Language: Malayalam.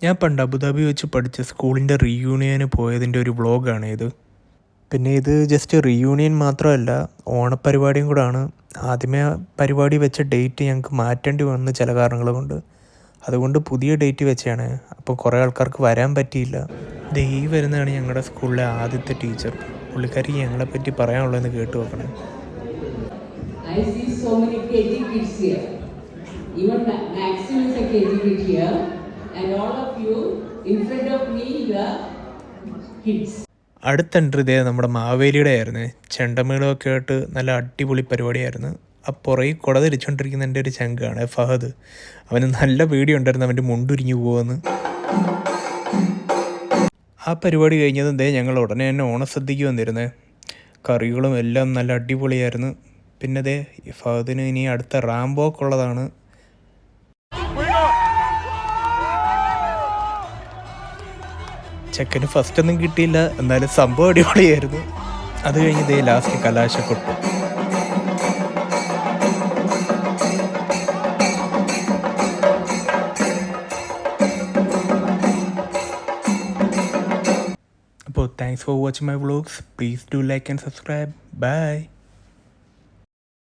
ഞാൻ പണ്ട് അബുദാബി വെച്ച് പഠിച്ച സ്കൂളിൻ്റെ റീയൂണിയന് പോയതിൻ്റെ ഒരു വ്ളോഗാണ് ഇത്. പിന്നെ ഇത് ജസ്റ്റ് റീയൂണിയൻ മാത്രമല്ല, ഓണപ്പരിപാടിയും കൂടാണ്. ആദ്യമേ പരിപാടി വെച്ച ഡേറ്റ് ഞങ്ങൾക്ക് മാറ്റേണ്ടി വന്നു ചില കാരണങ്ങൾ കൊണ്ട്. അതുകൊണ്ട് പുതിയ ഡേറ്റ് വെച്ചാണ്. അപ്പോൾ കുറേ ആൾക്കാർക്ക് വരാൻ പറ്റിയില്ല. ഈ വരുന്നതാണ് ഞങ്ങളുടെ സ്കൂളിലെ ആദ്യത്തെ ടീച്ചർ. പുള്ളിക്കാരിക്ക് ഞങ്ങളെപ്പറ്റി പറയാനുള്ളതെന്ന് കേട്ട് വെക്കണേ. I see so many KG kids here. Even Maxim is a KG kid here. And all of you, in front of me, you are kids. അടുത്ത എൻട്രി ഇതേ നമ്മുടെ മാവേലിയുടെ ആയിരുന്നു. ചെണ്ടമേളമൊക്കെ ആയിട്ട് നല്ല അടിപൊളി പരിപാടിയായിരുന്നു. ആ പുറകെ കുട തിരിച്ചുകൊണ്ടിരിക്കുന്ന എൻ്റെ ഒരു ചങ്കാണ് ഫഹദ്. അവന് നല്ല പേടിയുണ്ടായിരുന്നു അവൻ്റെ മുണ്ടുരിഞ്ഞു പോകുമെന്ന്. ആ പരിപാടി കഴിഞ്ഞതും ഞങ്ങൾ ഉടനെ തന്നെ ഓണസദ്യക്ക് വന്നിരുന്നേ. കറികളും എല്ലാം നല്ല അടിപൊളിയായിരുന്നു. പിന്നെ ഫഹദിന് ഇനി അടുത്ത റാംബോക്ക് ഉള്ളതാണ്. ചെക്കന് ഫസ്റ്റ് ഒന്നും കിട്ടിയില്ല, എന്നാലും സംഭവം അടിപൊളിയായിരുന്നു. അത് കഴിഞ്ഞ് ലാസ്റ്റ് കലാശക്കൊട്ട്. അപ്പോൾ thanks for watching my vlogs. Please do like and subscribe. By.